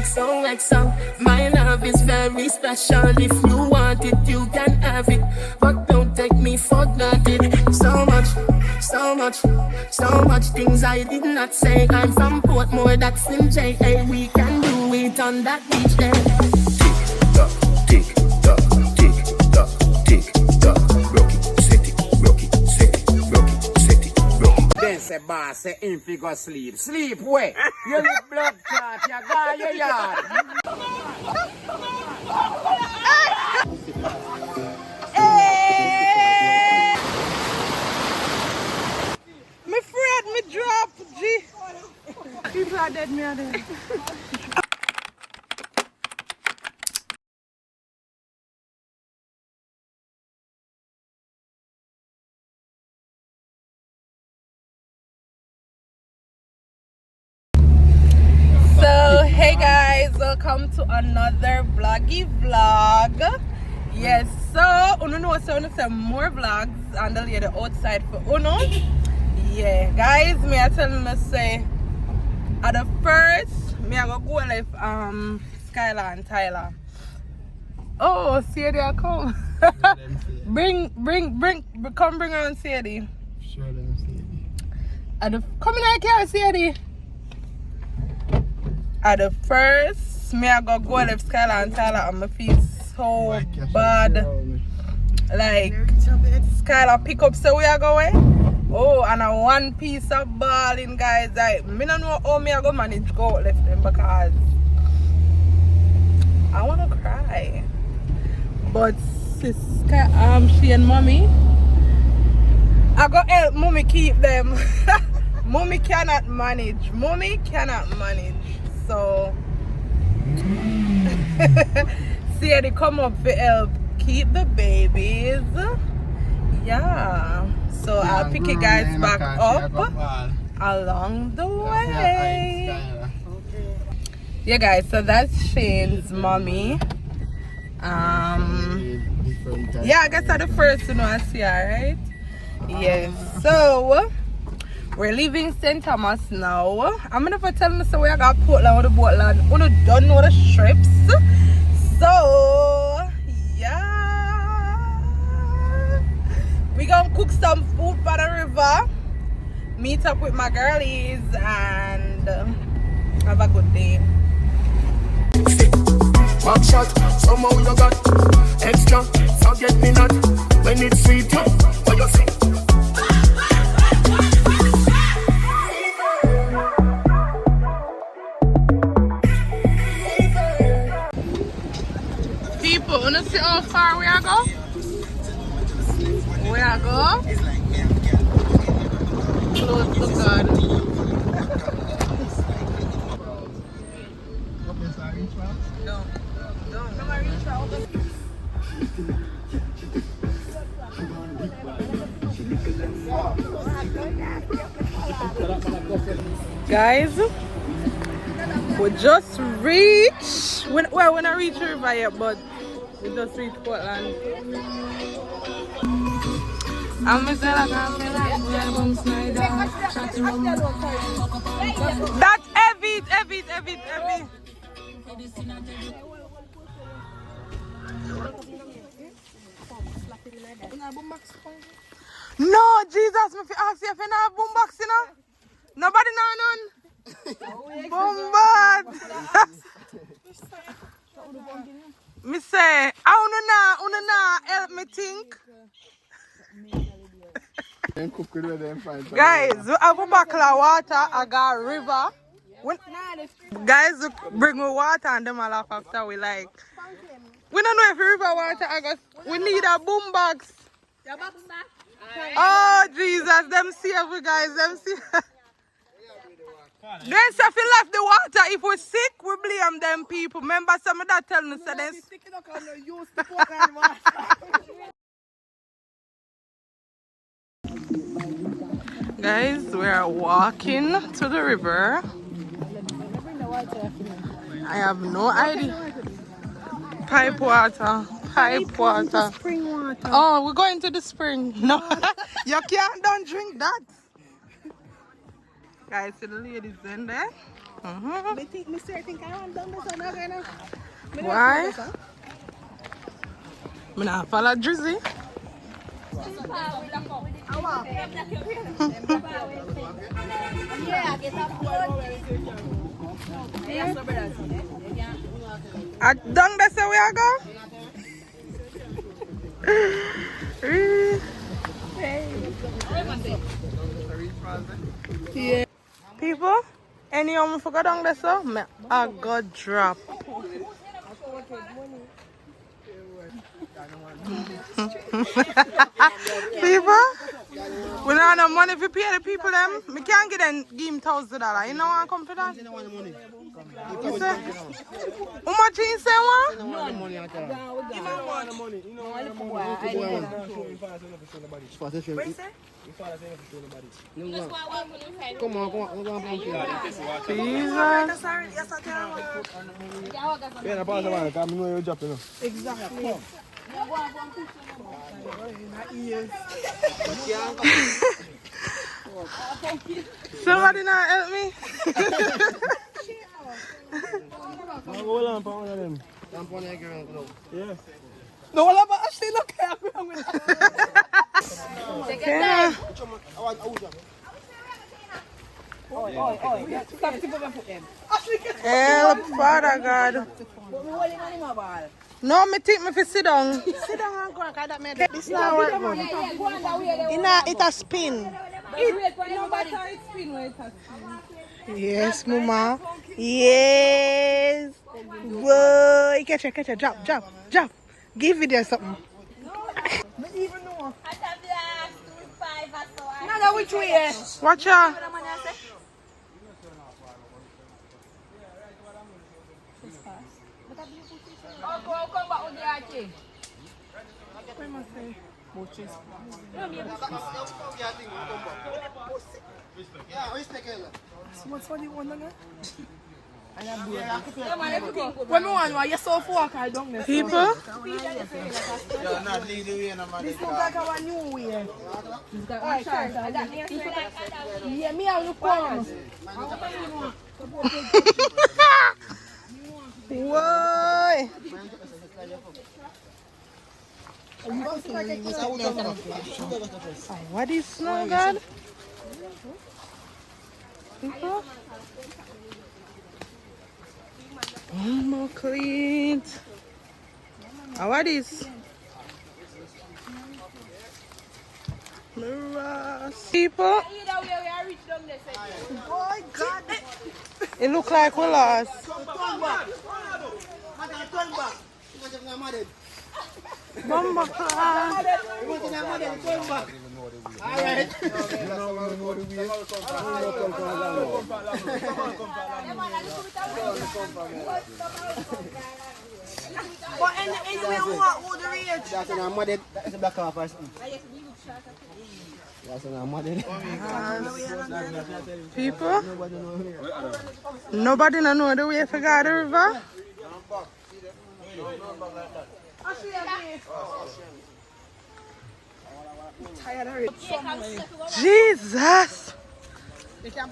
XOXO. My love is very special. If you want it, you can have it. But don't take me for granted. So much, so much, so much things I did not say. I'm from Portmore, that's in JA. We can do it on that beach there. Tick tock, tick tock, tick tock, tick tock. Rock it, set it, rock it, set it, rock it, set it, rock it. Then say boss, say him fi go sleep. Sleep where? You look blood clot, you got your yard. Me afraid me drop, G. People are dead, me are dead. So hey guys, welcome to another vloggy vlog. Yes, so uno know so uno say more vlogs and the lady outside for uno. Yeah, guys, me I telling you say at the first me I go with Skyler and Tyler. Oh, Sadie, I come. Come bring on Sadie. Sure, them Sadie. Come in here, carry Sadie. At the first, me I go with Skyler and Tyler and my feet so bad. Like Skyler pick up so we are going. Oh, and a one piece of balling, guys. Like me don't know how me I go manage go left them because I wanna cry. But sis, she and mommy, I go help mommy keep them. Mommy cannot manage. Mommy cannot manage. So see they come up for help keep the babies. Yeah. So I'll pick you guys back up along the way. Yeah guys, so that's Shane's mommy. Yeah, I guess I'm the first to know I see her, right? Yes. So we're leaving St. Thomas now. I'm gonna tell you so we got Portland with the Portland. We don't know the strips. So yeah, we gonna cook some food by the river, meet up with my girlies, and have a good day. Back shot, somehow you got extra. Forget me not when it's sweet. What you say? People, wanna see how far we are go? We are go close to God. Guys, we just reached. Well, we're not reach the river yet, but we just reached Portland. That's heavy. No, Jesus, me ask you if you have boombox, you know? Nobody know none. Bombard. Me say, I wanna help me think. Guys, we have a bottle of water. I got a river. Guys, bring me water and them all laugh after we like. We don't know if river water. I guess we need a boombox. Oh Jesus, them save we guys, them save. Then say if we left the water, if we're sick, we blame them people. Remember some of that telling us that guys, we are walking to the river. I have no idea. Pipe water. Spring water. Oh, we're going to the spring. No, you don't drink that. Guys, see the ladies in there. Mm-hmm. I think I run down this one. Why? I'm not follow Drizzy. Down that's where we are go? Yeah. People, any of them forgot down there, so I got drop. People, we don't have no money to pay the people them. We can't give them $1,000. You know what I come for that? You say? How much you say one? No money at all. Give me one money. You know what I'm saying? What you say? Come on, I'm going to Jesus. Yeah, pass the one. Come know your job, you know. Exactly. Somebody not help me? Hold on, one of them. Yeah. No, what about Ashley? Look at me. Okay. Help, Father God. No, me think me fi sit down. Sit down and go, because that made this not work good. It a spin. Yes, mama. Yes. Boy, catch it, drop. Give video something. Which way? Watch out. When we want, you're so far, I don't know. People? This looks like our new way. Yeah, me I look on. Whoa. What is snow, God? People? One more clean. What is? Mirrors. People? Oh God. It look like we lost. Bomba class. But anyway, who the rage? That's an modded. That's a black car first. That's an modded. People? Nobody know the way for God the river? Jesus!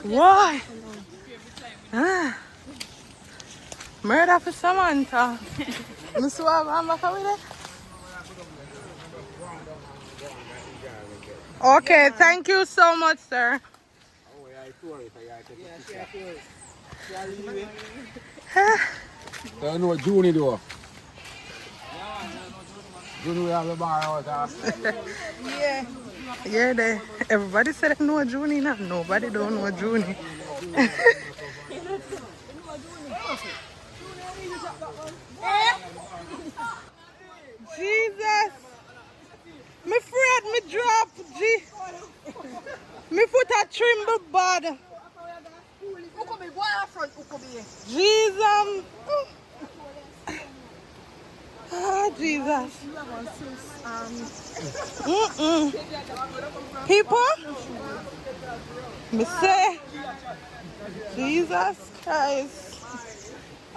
Why? Murder for Samantha. Miss I'm back with it. Okay, thank you so much, sir. You know what Juni do? Juni we have the bar out. Yeah. Yeah, they. Everybody said they know Junie now. Nobody don't know Junie. Jesus. Me afraid me drop. Me foot a tremble bad. Jesus. Ah, Jesus. People, me say, Jesus Christ.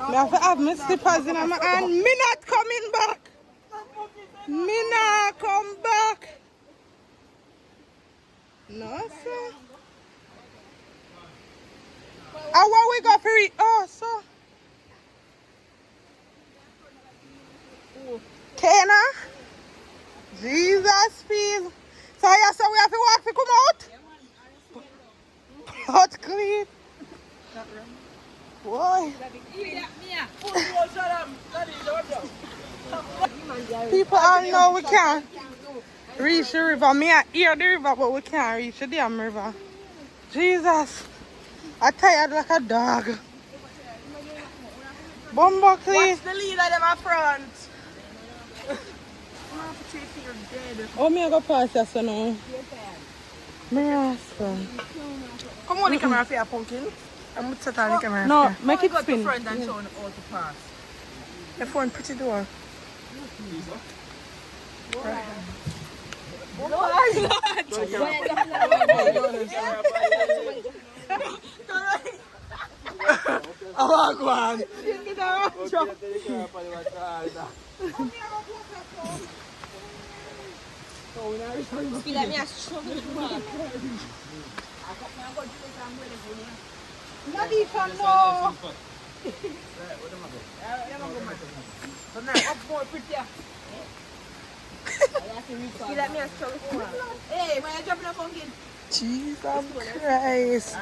Me have to have my slippers in my hand. Me not coming back. Me not come back. No, sir. And what we got for it? Oh, so. Kena? Jesus, please. So, yeah, so we have to walk to come out? Out clean. Boy. People all know we can't reach the river. Me, I hear the river, but we can't reach the damn river. Jesus. I'm tired like a dog. Bumbuckly. Watch the leader them up front. Oh, me I go past this now. Come on the camera for your pumpkin. I'm going to set on the camera. No, make it spin. Front and show how to pass. The front pretty door. Oh, go on. Let me ask you. Not even more. Let me ask you. Hey, when you jumping up on kid. Jesus Christ.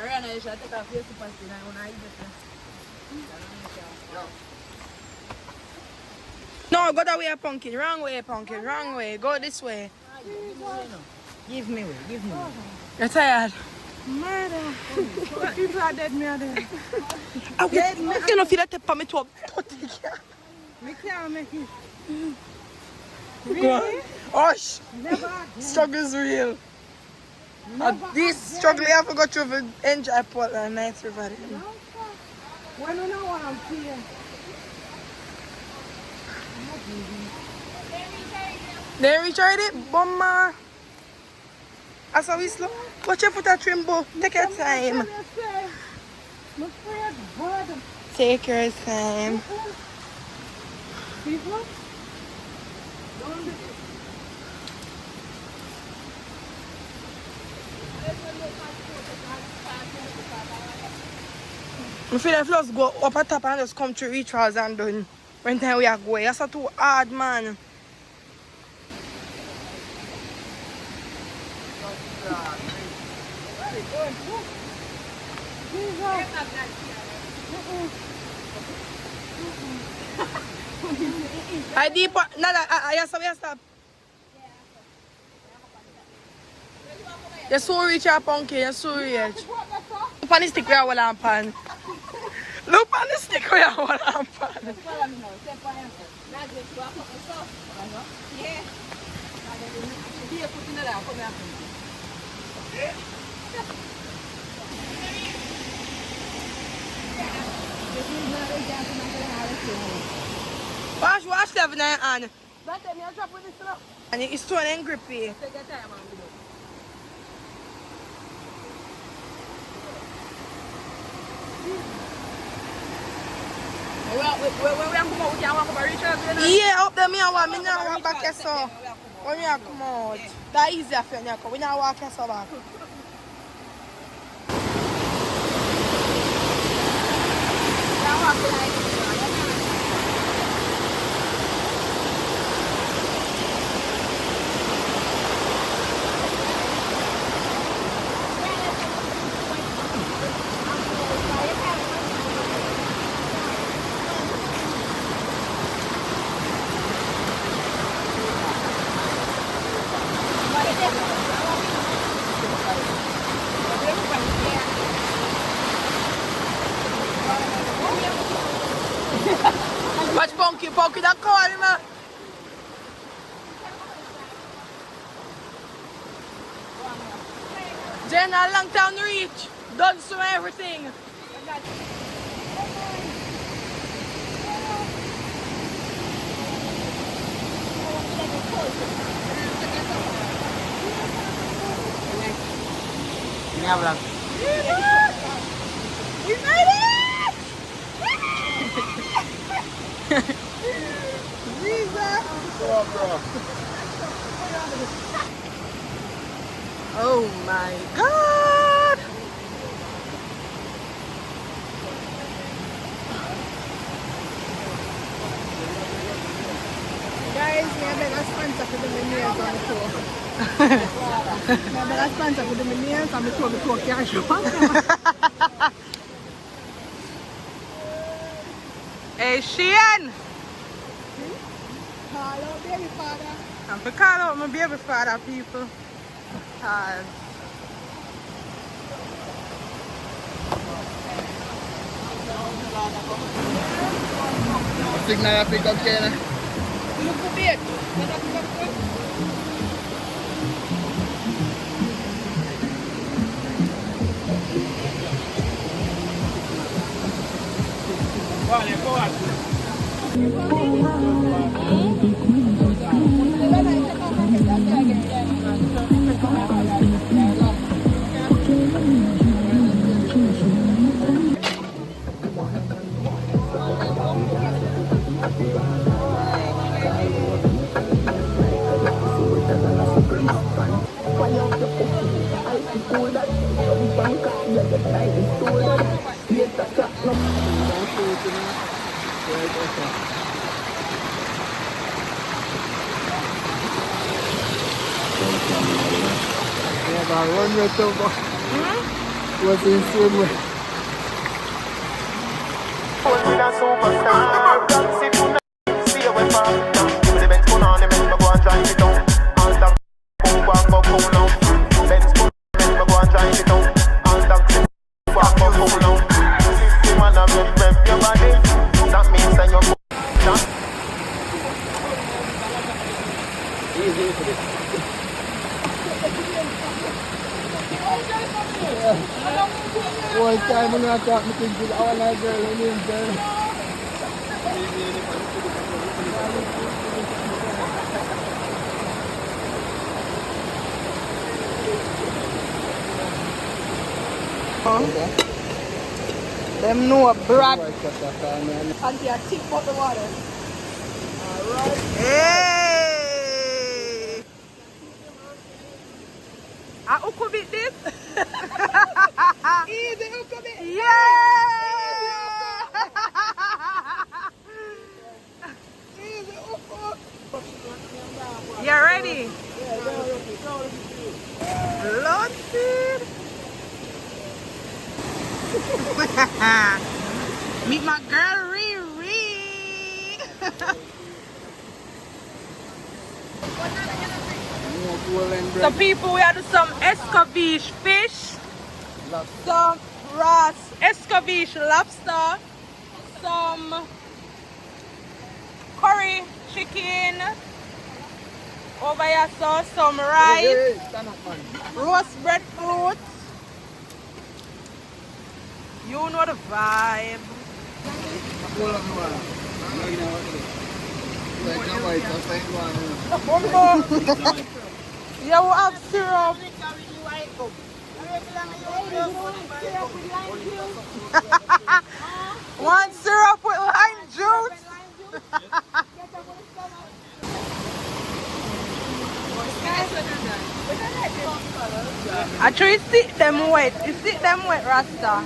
No, go that way, pumpkin. Wrong way, pumpkin. Wrong way. Go this way. Give me way. Give me way. You're tired? Murder. People are dead, me are dead. I can't feel that tip on me to me can't make it. Really? Osh! Struggle is real. This struggle you have to go through to enjoy Portland nights, everybody. When you know what I'm feeling. They recharge it, bomber. That's how we slow. Watch your foot at Trimbo. Take your time. Take your time. I feel like let's go up at top and just come to rituals and done. When time we are going. That's not too hard, man. I deep nada, I stop. You're so rich, you're punky, you're so rich. Look on the stick where I want to pan. Look on the stick where I want to pan. Wash that in your hand. And it's too and grippy. Yeah, up there, me and one, me now walk back here, so when you come out, that easier for you, we now walk here, so back. Watch Punky, that call him. Then a long time to reach. Done so everything. We made it! Oh my God! guys, we have a sponsor for the nails on the toe. We have a sponsor for the nails on the toe cash. Hey, Sheehan! Call out baby father. I'm for call out my baby father, people. Cause Signal pick up Kena. Look for bed. Run right over. What's in swim with? One time when I got me thinking, oh, that girl, I mean, girl. them know Brad. Auntie, I tip out the water. Hey! Who could beat this? Easy, who come in? Yeah! Easy, who come? You ready? Loaded. Meet my girl Riri. So people, we have some escovitch fish, some ras escovitch lobster, some curry chicken, over here so some rice, roast breadfruit. You know the vibe. Yeah, we have syrup. One syrup with lime juice. I try to sit them wet. You sit them wet, Rasta.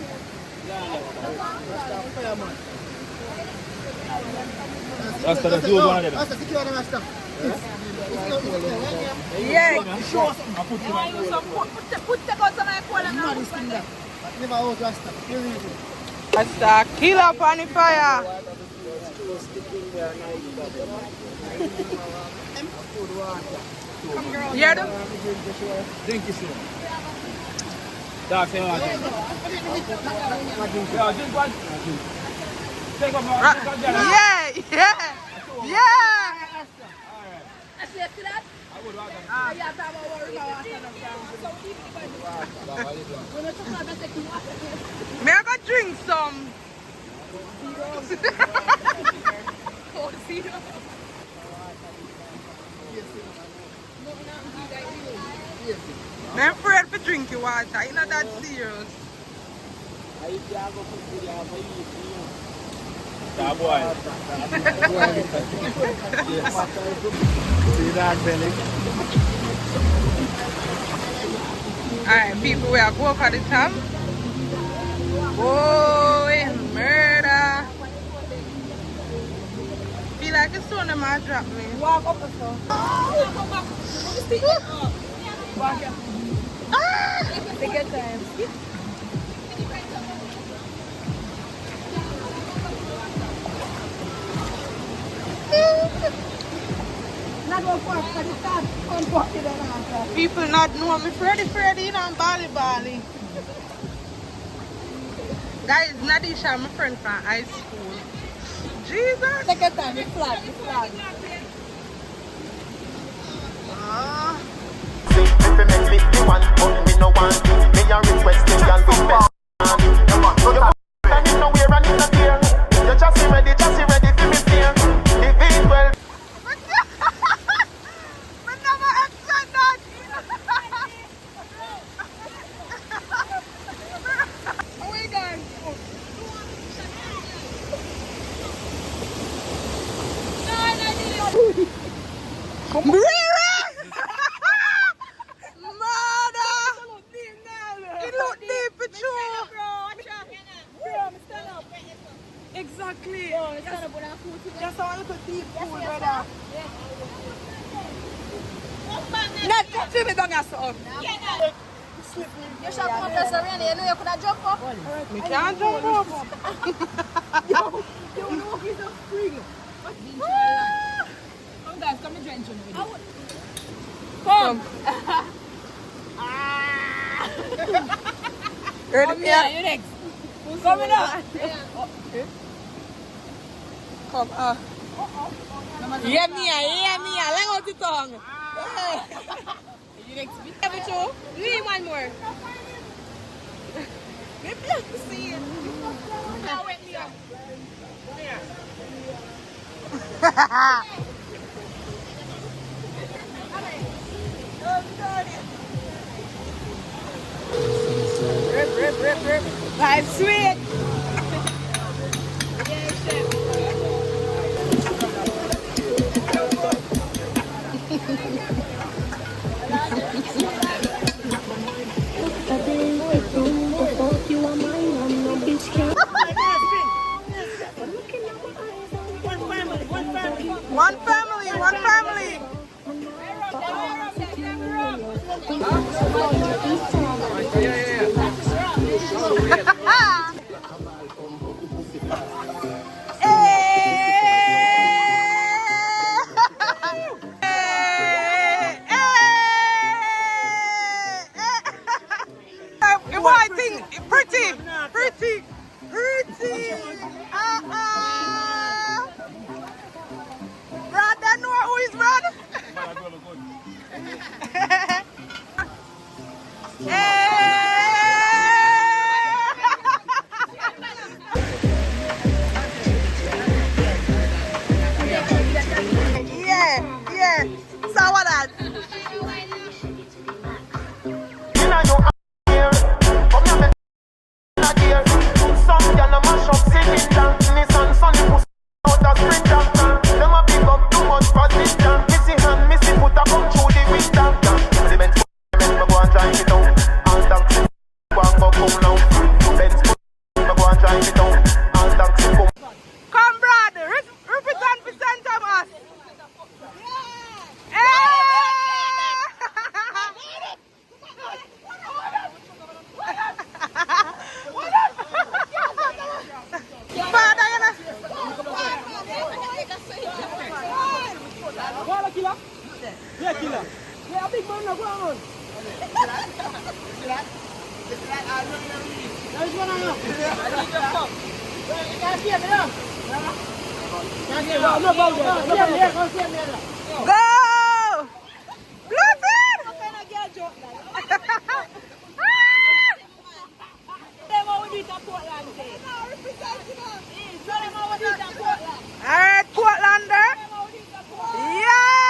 Rasta, that's you one of them. Rasta, secure them, Rasta. Yeah. Rasta, kill up on the fire. Yeah, Drink it, sir. That's it. Yeah, drink one. Take up yeah, yeah, yeah. May I go drink some? I'm afraid to drink your water. It's not that serious. Yeah, boy. See that belly? Alright, people, we are going for the time. Boy, murder. Feel like it's one of my drop me. Walk up the floor. Walk up. Take your time. People not know me Freddy, you know, I'm Bali. Guys, Nadisha, my friend from high school. Jesus. Take your time, it's flag. If you make me want, but me no want. Me a requesting y'all with best. You nowhere and in the gear. You just ready for me fear. If it well. But never expect that. Oh my God. Murder! It look deep, it's true. Exactly. Just a little deep pool, brother. Not to me down your son. You shall come to Serena, you know you could have jumped up. We can't jump up. You know he's a freak. Come guys, come and drench on me. Come. Come here, you next. Come in now. Come, hear me, let out the tongue. You next. Have it too. Do one more. See it. Now wait me up. Rip. Life sweet. One family. I think pretty. Brad, I know who is Brad. Yeah. So what that? Come, Brad, represent for St. Thomas. Go! Blessed! Alright, Portlander. Yay!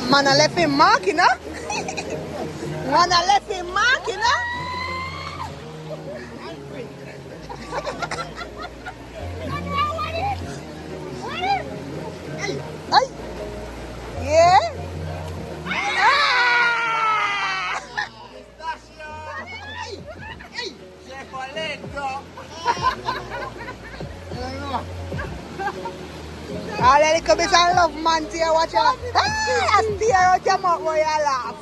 Man, I left him mark, you know? Man, I left him mark, you know? Ay. Yeah? All the little bit of love man to you, watch out. I steer out your mouth while you laugh.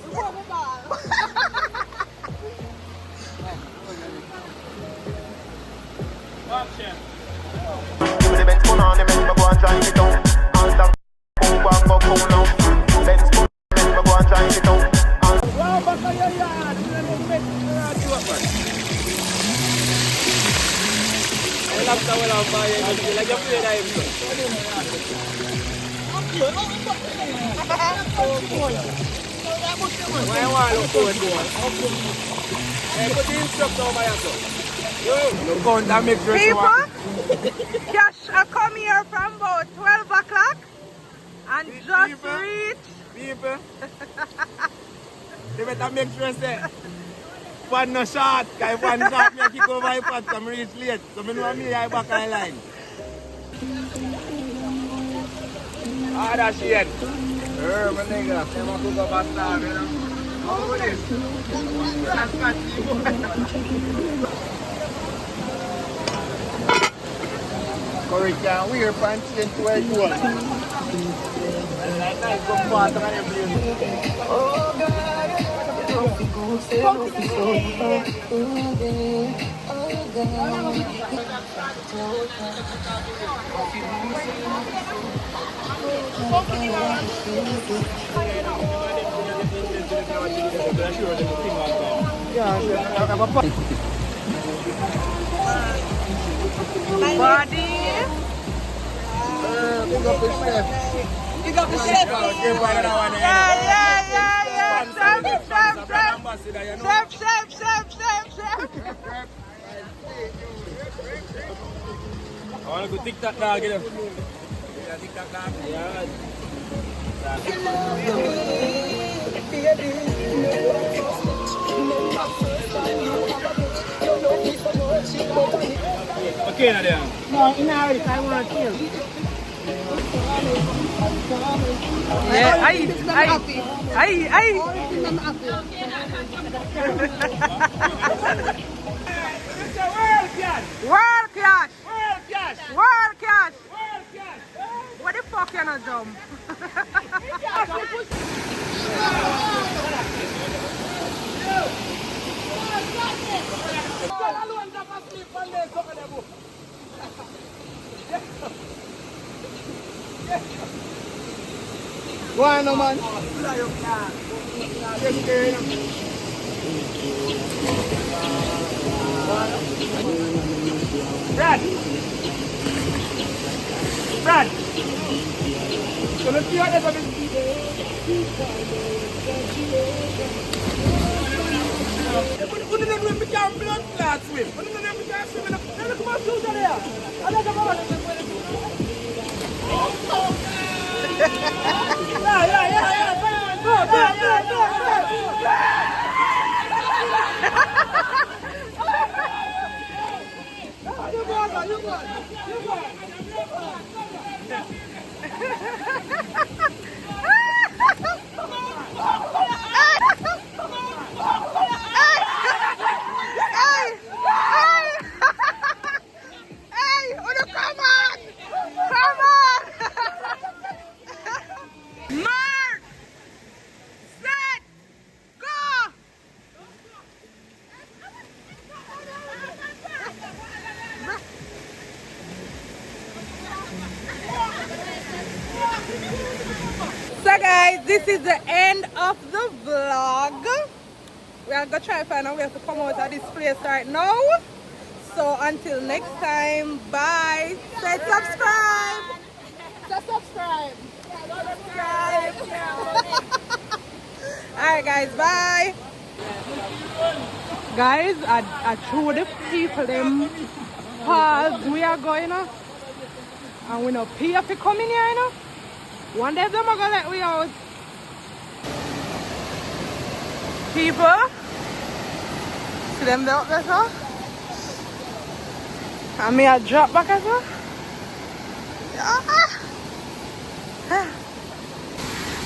Give me the Benz phone on the men, go and drive it down. All down, go and go cool now. Benz phone on the men, go and drive it down. Wow, back on your yard. You make you up, man. Well, after well, I'm buying it. Like you play that him. Why you want to look forward to it? Hey, put the instructor over here, so. Look on that make sure you want. Cash, I come here from about 12 o'clock and just People. reach. People. They better make sure say one no shot, because one shot me kick over my pot, I'm reach late. So I know me I back on the line. Ah, that shit. My nigga, I'm a cook up a star, you know. How about this? That's Corey can't wear pants into a goal. nice good water and everything. Body. Pick up the chef. You got the chef. Yeah. Chef. I want to go TikTok dog, you know. Yeah, TikTok dog. Yeah. Okay, now then. No, in Irish, I want to kill. Yeah, aye. World cash. What the fuck you not jump? Go on, no man. Brad. So let's see what they're going to do. What did they become blood clots with? What did they become swimming up? Look at my shoes are there. I like them all. Yeah. So guys, this is the end of the vlog. We are gonna try to find a way to come out of this place right now. So until next time, bye. Say subscribe. Alright guys, bye. Guys, I show the people them pause we are going and we no pay if you come in here, you know. One day them are gonna let we out. People, see them there up there, so? And me a drop back as well.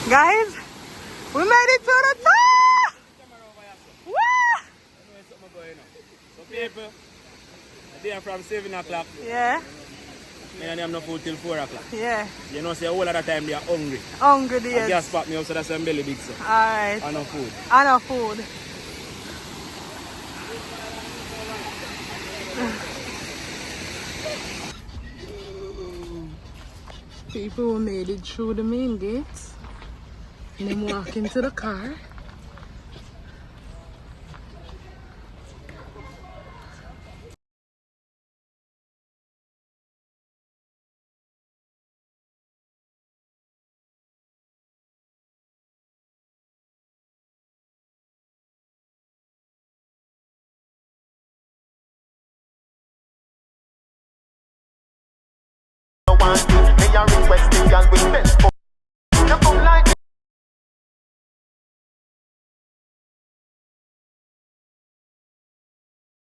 Guys, we made it to the top! Woo! So people, they are from 7 o'clock. Yeah. And they have no food till 4 o'clock. Yeah. You know, say all of the time they are hungry. Hungry, I yes. just pop me up so that's some belly big, sir. Alright. And no food. And no food. People made it through the main gate. And then walk into the car.